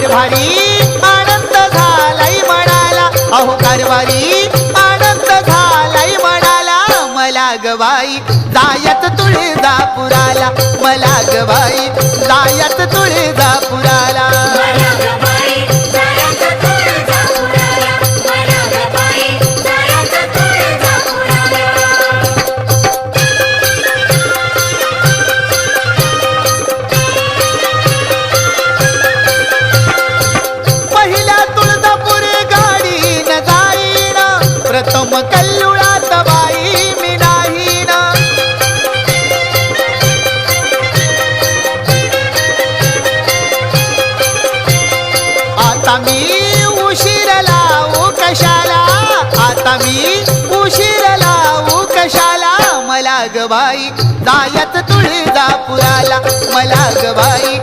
कारभारी आनंद झालाय म्हणाला, अहो कारभारी आनंद झालाय म्हणाला. मला ग बाई जायत तुळजापुराला, मला ग बाई जायत तुळजापुराला. प्रथम कल्लुळात बाई मी नाही ना, आता मी उशीर लावू कशाला, आता मी उशीर लावू कशाला. मला ग बाई जायत तुळजापुराला, मला ग बाई